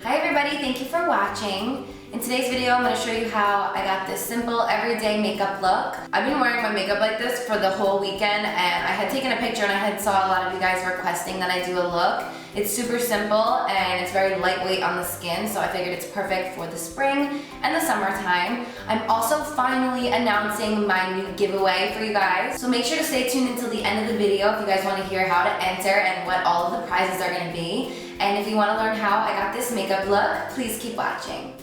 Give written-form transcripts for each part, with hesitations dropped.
Hi everybody, thank you for watching. In today's video, I'm going to show you how I got this simple everyday makeup look. I've been wearing my makeup like this for the whole weekend, and I had taken a picture and I had saw a lot of you guys requesting that I do a look. It's super simple and it's very lightweight on the skin, so I figured it's perfect for the spring and the summertime. I'm also finally announcing my new giveaway for you guys, so make sure to stay tuned until the end of the video if you guys want to hear how to enter and what all of the prizes are going to be. And if you want to learn how I got this makeup look, please keep watching.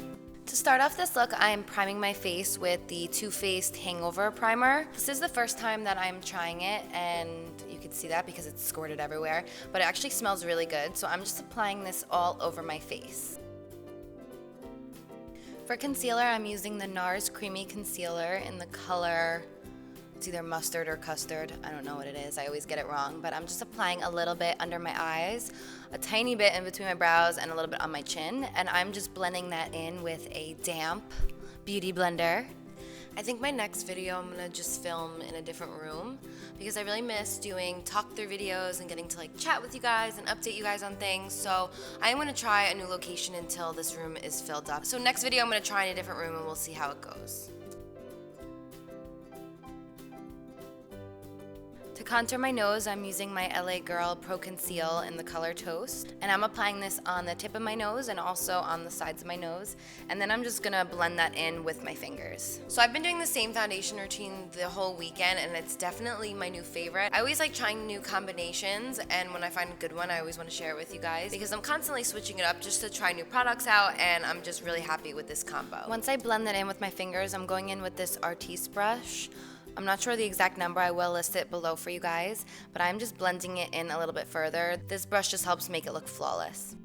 To start off this look, I am priming my face with the Too Faced Hangover Primer. This is the first time that I'm trying it, and you can see that because it's squirted everywhere, but it actually smells really good, so I'm just applying this all over my face. For concealer, I'm using the NARS Creamy Concealer in the color, it's either mustard or custard, I don't know what it is, I always get it wrong, but I'm just applying a little bit under my eyes, a tiny bit in between my brows, and a little bit on my chin, and I'm just blending that in with a damp beauty blender. I think my next video I'm gonna just film in a different room because I really miss doing talk through videos and getting to like chat with you guys and update you guys on things. So I am gonna try a new location until this room is filled up. So next video I'm gonna try in a different room and we'll see how it goes. To contour my nose, I'm using my LA Girl Pro Conceal in the color Toast. And I'm applying this on the tip of my nose and also on the sides of my nose. And then I'm just gonna blend that in with my fingers. So I've been doing the same foundation routine the whole weekend, and it's definitely my new favorite. I always like trying new combinations, and when I find a good one, I always wanna share it with you guys because I'm constantly switching it up just to try new products out, and I'm just really happy with this combo. Once I blend that in with my fingers, I'm going in with this Artiste brush. I'm not sure the exact number, I will list it below for you guys, but I'm just blending it in a little bit further. This brush just helps make it look flawless.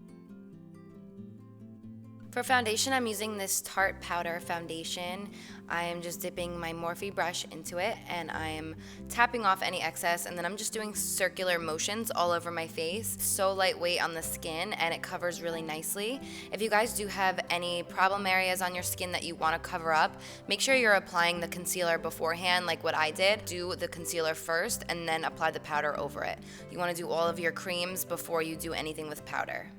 For foundation, I'm using this Tarte Powder Foundation. I am just dipping my Morphe brush into it and I am tapping off any excess, and then I'm just doing circular motions all over my face. So lightweight on the skin and it covers really nicely. If you guys do have any problem areas on your skin that you want to cover up, make sure you're applying the concealer beforehand like what I did. Do the concealer first and then apply the powder over it. You want to do all of your creams before you do anything with powder.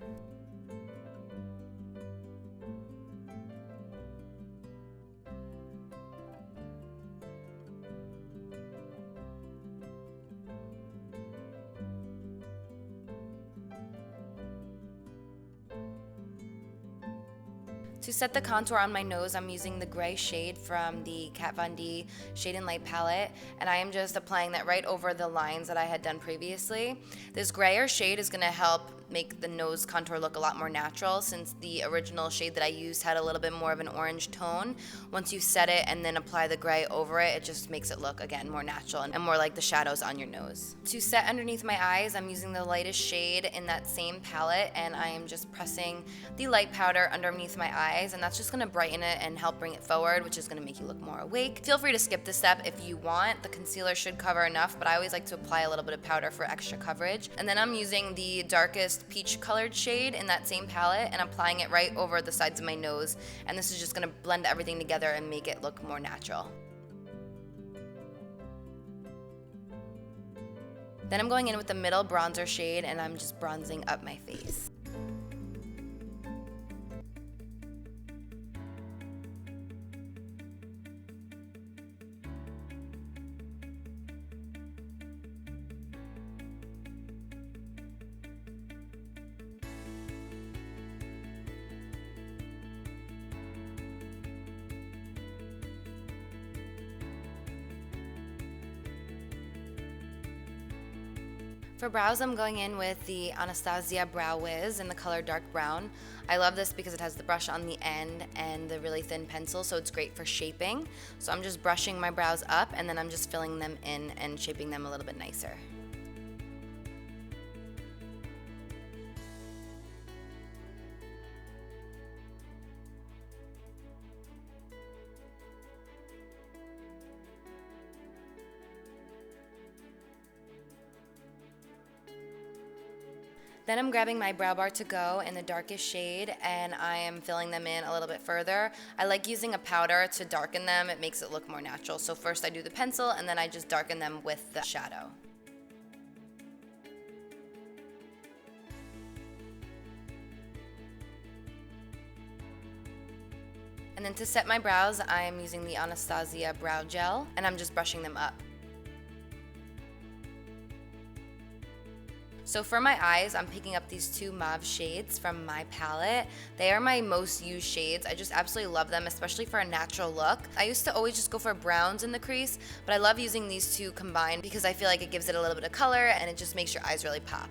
To set the contour on my nose, I'm using the gray shade from the Kat Von D Shade and Light palette, and I am just applying that right over the lines that I had done previously. This grayer shade is going to help make the nose contour look a lot more natural, since the original shade that I used had a little bit more of an orange tone. Once you set it and then apply the gray over it, it just makes it look, again, more natural and more like the shadows on your nose. To set underneath my eyes, I'm using the lightest shade in that same palette, and I am just pressing the light powder underneath my eyes, and that's just going to brighten it and help bring it forward, which is going to make you look more awake. Feel free to skip this step if you want. The concealer should cover enough, but I always like to apply a little bit of powder for extra coverage. And then I'm using the darkest peach colored shade in that same palette and applying it right over the sides of my nose, and this is just going to blend everything together and make it look more natural. Then I'm going in with the middle bronzer shade and I'm just bronzing up my face. For brows, I'm going in with the Anastasia Brow Wiz in the color Dark Brown. I love this because it has the brush on the end and the really thin pencil, so it's great for shaping. So I'm just brushing my brows up and then I'm just filling them in and shaping them a little bit nicer. Then I'm grabbing my brow bar to go in the darkest shade and I am filling them in a little bit further. I like using a powder to darken them. It makes it look more natural. So first I do the pencil and then I just darken them with the shadow. And then to set my brows, I am using the Anastasia Brow Gel, and I'm just brushing them up. So for my eyes, I'm picking up these two mauve shades from my palette. They are my most used shades. I just absolutely love them, especially for a natural look. I used to always just go for browns in the crease, but I love using these two combined because I feel like it gives it a little bit of color and it just makes your eyes really pop.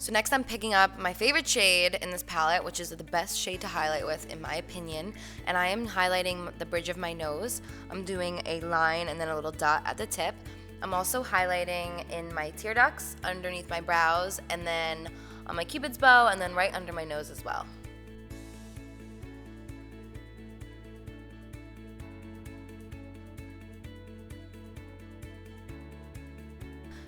So next I'm picking up my favorite shade in this palette, which is the best shade to highlight with in my opinion, and I am highlighting the bridge of my nose. I'm doing a line and then a little dot at the tip. I'm also highlighting in my tear ducts, underneath my brows, and then on my cupid's bow, and then right under my nose as well.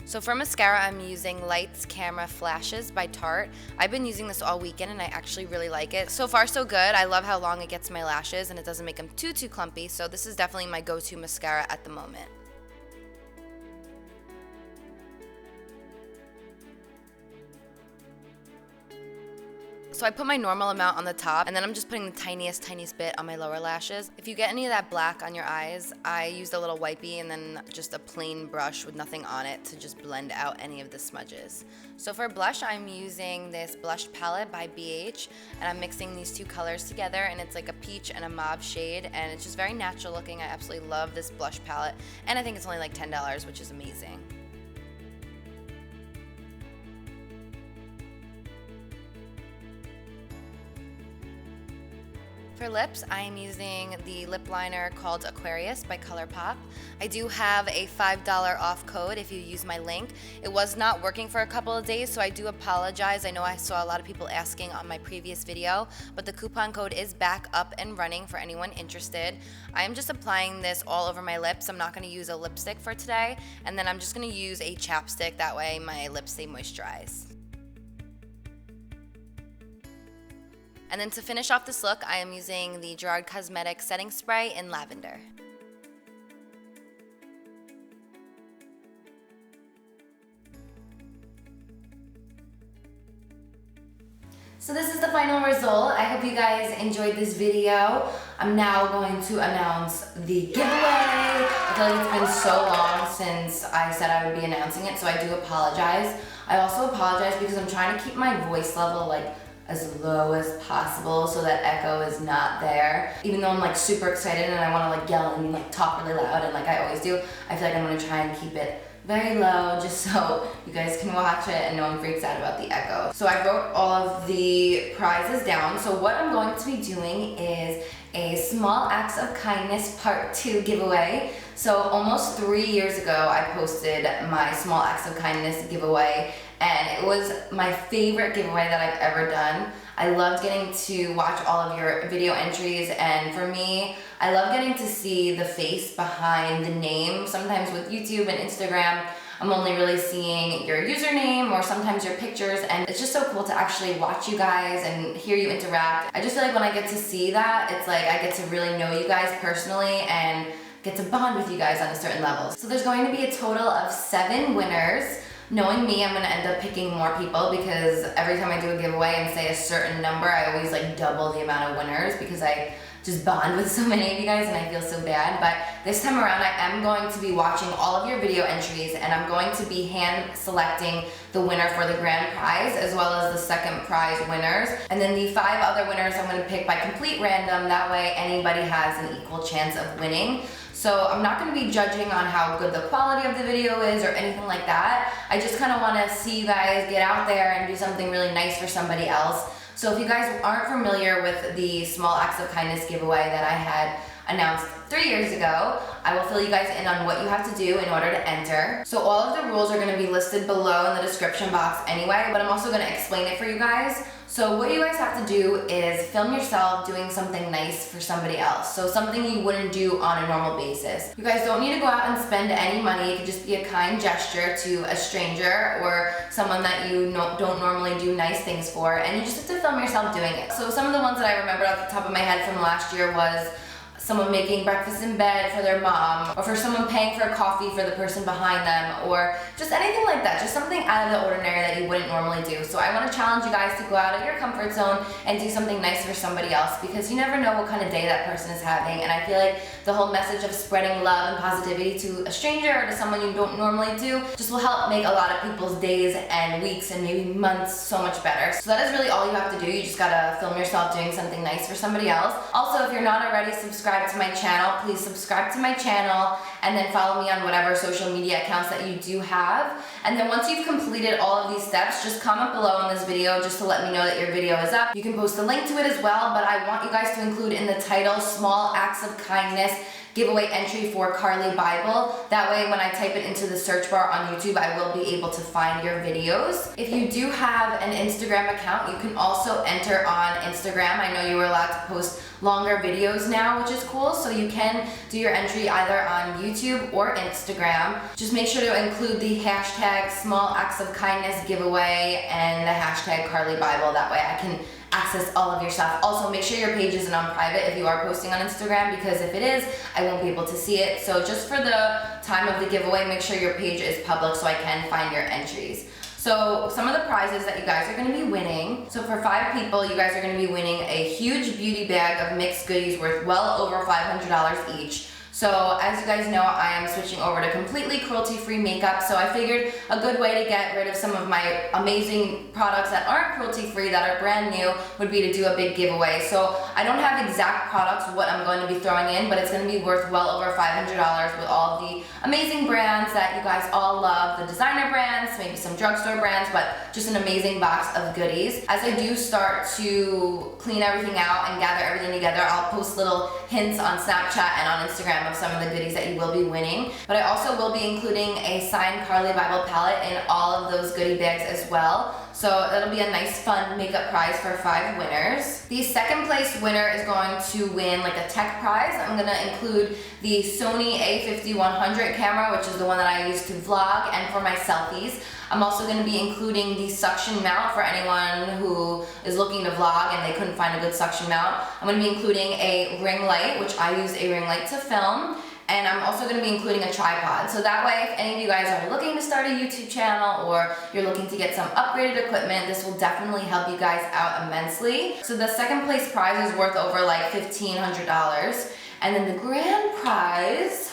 So for mascara, I'm using Lights Camera Flashes by Tarte. I've been using this all weekend and I actually really like it. So far so good. I love how long it gets my lashes and it doesn't make them too clumpy. So this is definitely my go-to mascara at the moment. So I put my normal amount on the top, and then I'm just putting the tiniest bit on my lower lashes. If you get any of that black on your eyes, I used a little wipey and then just a plain brush with nothing on it to just blend out any of the smudges. So for blush, I'm using this blush palette by BH, and I'm mixing these two colors together, and it's like a peach and a mauve shade, and it's just very natural looking. I absolutely love this blush palette, and I think it's only like $10, which is amazing. For lips, I am using the lip liner called Aquarius by ColourPop. I do have a $5 off code if you use my link. It was not working for a couple of days, so I do apologize. I know I saw a lot of people asking on my previous video, but the coupon code is back up and running for anyone interested. I am just applying this all over my lips. I'm not going to use a lipstick for today, and then I'm just going to use a chapstick. That way my lips stay moisturized. And then to finish off this look, I am using the Gerard Cosmetics Setting Spray in Lavender. So this is the final result. I hope you guys enjoyed this video. I'm now going to announce the giveaway. I feel like it's been so long since I said I would be announcing it, so I do apologize. I also apologize because I'm trying to keep my voice level like as low as possible so that echo is not there. Even though I'm like super excited and I want to like yell and like talk really loud and like I always do, I feel like I'm going to try and keep it very low just so you guys can watch it and no one freaks out about the echo. So I wrote all of the prizes down. So what I'm going to be doing is a Small Acts of Kindness Part 2 giveaway. So almost 3 years ago I posted my Small Acts of Kindness giveaway, and it was my favorite giveaway that I've ever done. I loved getting to watch all of your video entries, and for me, I love getting to see the face behind the name. Sometimes with YouTube and Instagram, I'm only really seeing your username or sometimes your pictures, and it's just so cool to actually watch you guys and hear you interact. I just feel like when I get to see that, it's like I get to really know you guys personally and get to bond with you guys on a certain level. So there's going to be a total of 7 winners. Knowing me, I'm gonna end up picking more people because every time I do a giveaway and say a certain number, I always like double the amount of winners because I just bond with so many of you guys and I feel so bad. But this time around, I am going to be watching all of your video entries and I'm going to be hand selecting the winner for the grand prize as well as the second prize winners. And then the 5 other winners I'm gonna pick by complete random. That way anybody has an equal chance of winning. So I'm not going to be judging on how good the quality of the video is or anything like that. I just kind of want to see you guys get out there and do something really nice for somebody else. So if you guys aren't familiar with the Small Acts of Kindness giveaway that I had announced 3 years ago. I will fill you guys in on what you have to do in order to enter. So all of the rules are going to be listed below in the description box anyway, but I'm also going to explain it for you guys. So what you guys have to do is film yourself doing something nice for somebody else. So something you wouldn't do on a normal basis. You guys don't need to go out and spend any money. It could just be a kind gesture to a stranger or someone that you don't normally do nice things for, and you just have to film yourself doing it. So some of the ones that I remember off the top of my head from last year was someone making breakfast in bed for their mom, or for someone paying for a coffee for the person behind them, or just anything like that, just something out of the ordinary that you wouldn't normally do. So I want to challenge you guys to go out of your comfort zone and do something nice for somebody else, because you never know what kind of day that person is having. And I feel like the whole message of spreading love and positivity to a stranger or to someone you don't normally do just will help make a lot of people's days and weeks and maybe months so much better. So that is really all you have to do. You just gotta film yourself doing something nice for somebody else. Also, if you're not already subscribed to my channel, please subscribe to my channel and then follow me on whatever social media accounts that you do have. And then once you've completed all of these steps, just comment below in this video just to let me know that your video is up. You can post a link to it as well, but I want you guys to include in the title "Small Acts of Kindness Giveaway Entry for Carli Bybel." That way when I type it into the search bar on YouTube, I will be able to find your videos. If you do have an Instagram account, you can also enter on Instagram. I know you were allowed to post longer videos now, which is cool, so you can do your entry either on YouTube or Instagram. Just make sure to include the hashtag Small Acts of Kindness Giveaway and the hashtag Carli Bybel. That way I can access all of your stuff. Also, make sure your page isn't on private if you are posting on Instagram, because if it is, I won't be able to see it. So just for the time of the giveaway, make sure your page is public so I can find your entries. So some of the prizes that you guys are going to be winning. So for 5 people, you guys are going to be winning a huge beauty bag of mixed goodies worth well over $500 each. So as you guys know, I am switching over to completely cruelty-free makeup, so I figured a good way to get rid of some of my amazing products that aren't cruelty-free, that are brand new, would be to do a big giveaway. So I don't have exact products what I'm going to be throwing in, but it's going to be worth well over $500 with all of the amazing brands that you guys all love, the designer brands, maybe some drugstore brands, but just an amazing box of goodies. As I do start to clean everything out and gather everything together, I'll post little hints on Snapchat and on Instagram of some of the goodies that you will be winning. But I also will be including a signed Carli Bybel palette in all of those goodie bags as well. So that'll be a nice fun makeup prize for 5 winners. The second place winner is going to win like a tech prize. I'm gonna include the Sony a5100 camera, which is the one that I use to vlog and for my selfies. I'm also going to be including the suction mount for anyone who is looking to vlog and they couldn't find a good suction mount. I'm going to be including a ring light, which I use a ring light to film. And I'm also going to be including a tripod. So that way, if any of you guys are looking to start a YouTube channel or you're looking to get some upgraded equipment, this will definitely help you guys out immensely. So the second place prize is worth over like $1,500. And then the grand prize,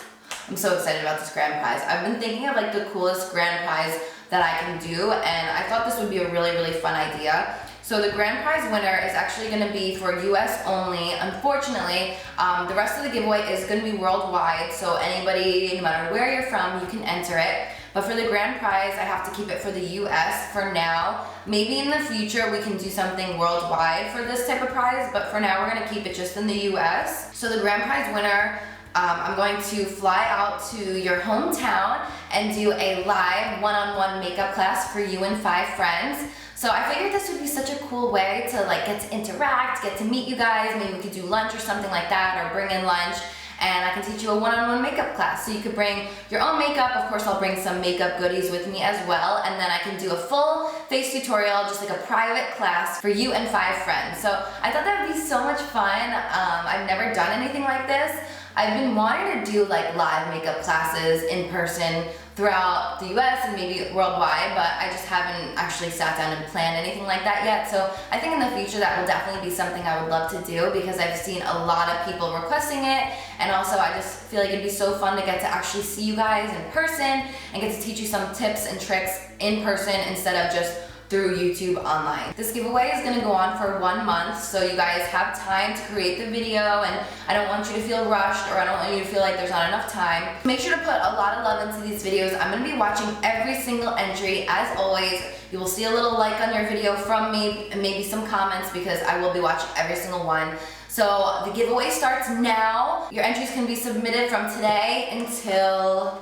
I'm so excited about this grand prize. I've been thinking of like the coolest grand prize that I can do, and I thought this would be a really, really fun idea. So the grand prize winner is actually going to be for US only. Unfortunately, the rest of the giveaway is going to be worldwide, so anybody, no matter where you're from, you can enter it. But for the grand prize, I have to keep it for the US for now. Maybe in the future we can do something worldwide for this type of prize, but for now we're going to keep it just in the US. So the grand prize winner, I'm going to fly out to your hometown and do a live one-on-one makeup class for you and 5 friends. So I figured this would be such a cool way to like get to interact, get to meet you guys. Maybe we could do lunch or something like that, or bring in lunch, and I can teach you a one-on-one makeup class. So you could bring your own makeup. Of course, I'll bring some makeup goodies with me as well, and then I can do a full face tutorial, just like a private class for you and 5 friends. So I thought that would be so much fun. I've never done anything like this. I've been wanting to do like live makeup classes in person throughout the US and maybe worldwide, but I just haven't actually sat down and planned anything like that yet. So I think in the future that will definitely be something I would love to do, because I've seen a lot of people requesting it, and also I just feel like it'd be so fun to get to actually see you guys in person and get to teach you some tips and tricks in person instead of just through YouTube online. This giveaway is gonna go on for 1 month, so you guys have time to create the video, and I don't want you to feel rushed, or I don't want you to feel like there's not enough time. Make sure to put a lot of love into these videos. I'm gonna be watching every single entry. As always, you will see a little like on your video from me, and maybe some comments, because I will be watching every single one. So the giveaway starts now. Your entries can be submitted from today until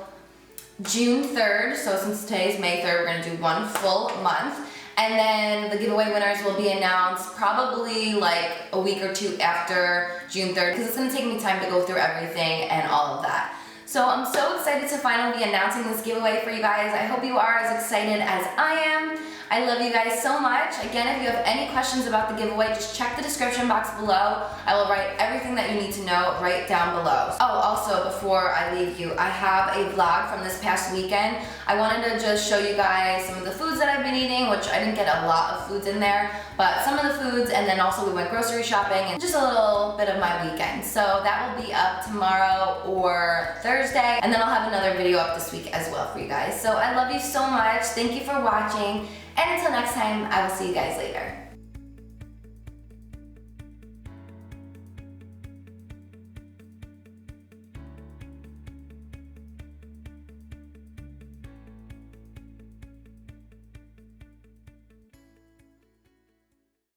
June 3rd. So since today's May 3rd, we're gonna do 1 full month. And then the giveaway winners will be announced probably like a week or 2 after June 3rd, because it's gonna take me time to go through everything and all of that. So I'm so excited to finally be announcing this giveaway for you guys. I hope you are as excited as I am. I love you guys so much. Again, if you have any questions about the giveaway, just check the description box below. I will write everything that you need to know right down below. Oh, also, before I leave you, I have a vlog from this past weekend. I wanted to just show you guys some of the foods that I've been eating, which I didn't get a lot of foods in there, but some of the foods, and then also we went grocery shopping, and just a little bit of my weekend. So that will be up tomorrow or Thursday, and then I'll have another video up this week as well for you guys. So I love you so much. Thank you for watching. And until next time, I will see you guys later.